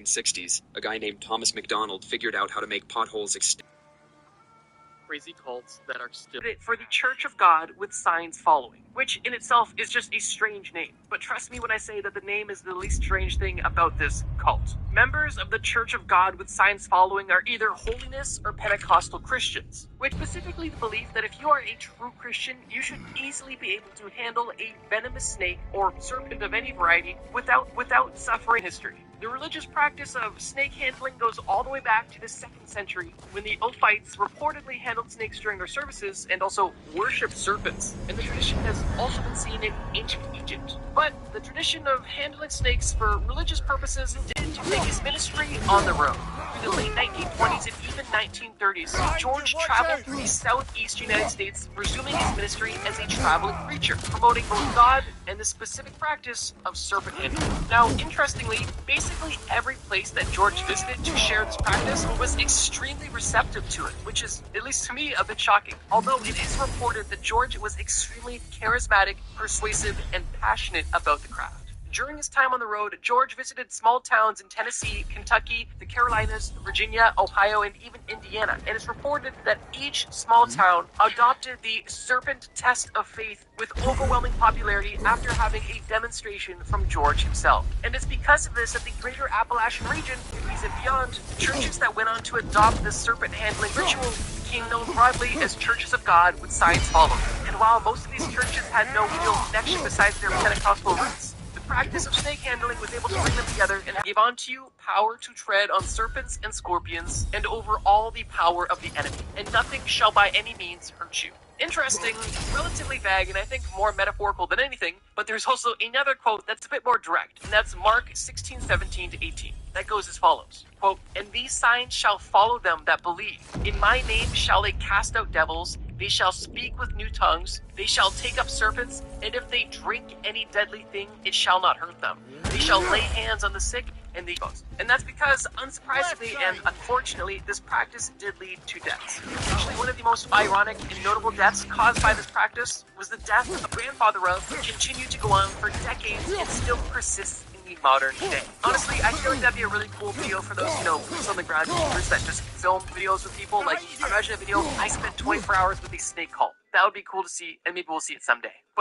1960s, a guy named Thomas McDonald figured out how to make potholes crazy cults that are still for the Church of God with signs following, which in itself is just a strange name. But trust me when I say that the name is the least strange thing about this cult. Members of the Church of God with signs following are either holiness or Pentecostal Christians, which specifically the belief that if you are a true Christian, you should easily be able to handle a venomous snake or serpent of any variety without suffering history. The religious practice of snake handling goes all the way back to the 2nd century, when the Ophites reportedly handled snakes during their services and also worshipped serpents. And the tradition has also been seen in ancient Egypt. But the tradition of handling snakes for religious purposes did take his ministry on the road. In the late 1920s and even 1930s, George traveled through the southeast United States, resuming his ministry as a traveling preacher, promoting both God and the specific practice of serpent handling. Now, interestingly, basically every place that George visited to share this practice was extremely receptive to it, which is, at least to me, a bit shocking. Although it is reported that George was extremely charismatic, persuasive, and passionate about the craft. During his time on the road, George visited small towns in Tennessee, Kentucky, the Carolinas, Virginia, Ohio, and even Indiana. And it's reported that each small town adopted the serpent test of faith with overwhelming popularity after having a demonstration from George himself. And it's because of this that the greater Appalachian region, and beyond, churches that went on to adopt this serpent handling ritual became known broadly as Churches of God with signs following. And while most of these churches had no real connection besides their Pentecostal roots, the practice of snake handling was able to bring them together and gave unto you power to tread on serpents and scorpions and over all the power of the enemy, and nothing shall by any means hurt you. Interesting, relatively vague, and I think more metaphorical than anything, but there's also another quote that's a bit more direct, and that's Mark 16:17-18. That goes as follows, quote, "And these signs shall follow them that believe. In my name shall they cast out devils, they shall speak with new tongues, they shall take up serpents, and if they drink any deadly thing, it shall not hurt them. They shall lay hands on the sick, and they boast." And that's because, unsurprisingly and unfortunately, this practice did lead to deaths. Actually, one of the most ironic and notable deaths caused by this practice was the death of a grandfather of, which continued to go on for decades and still persists in the modern day. Honestly, I feel like that'd be a really cool video for those, boots on the ground YouTubers that just film videos with people. Like, imagine a video, I spent 24 hours with a snake cult. That would be cool to see, and maybe we'll see it someday. But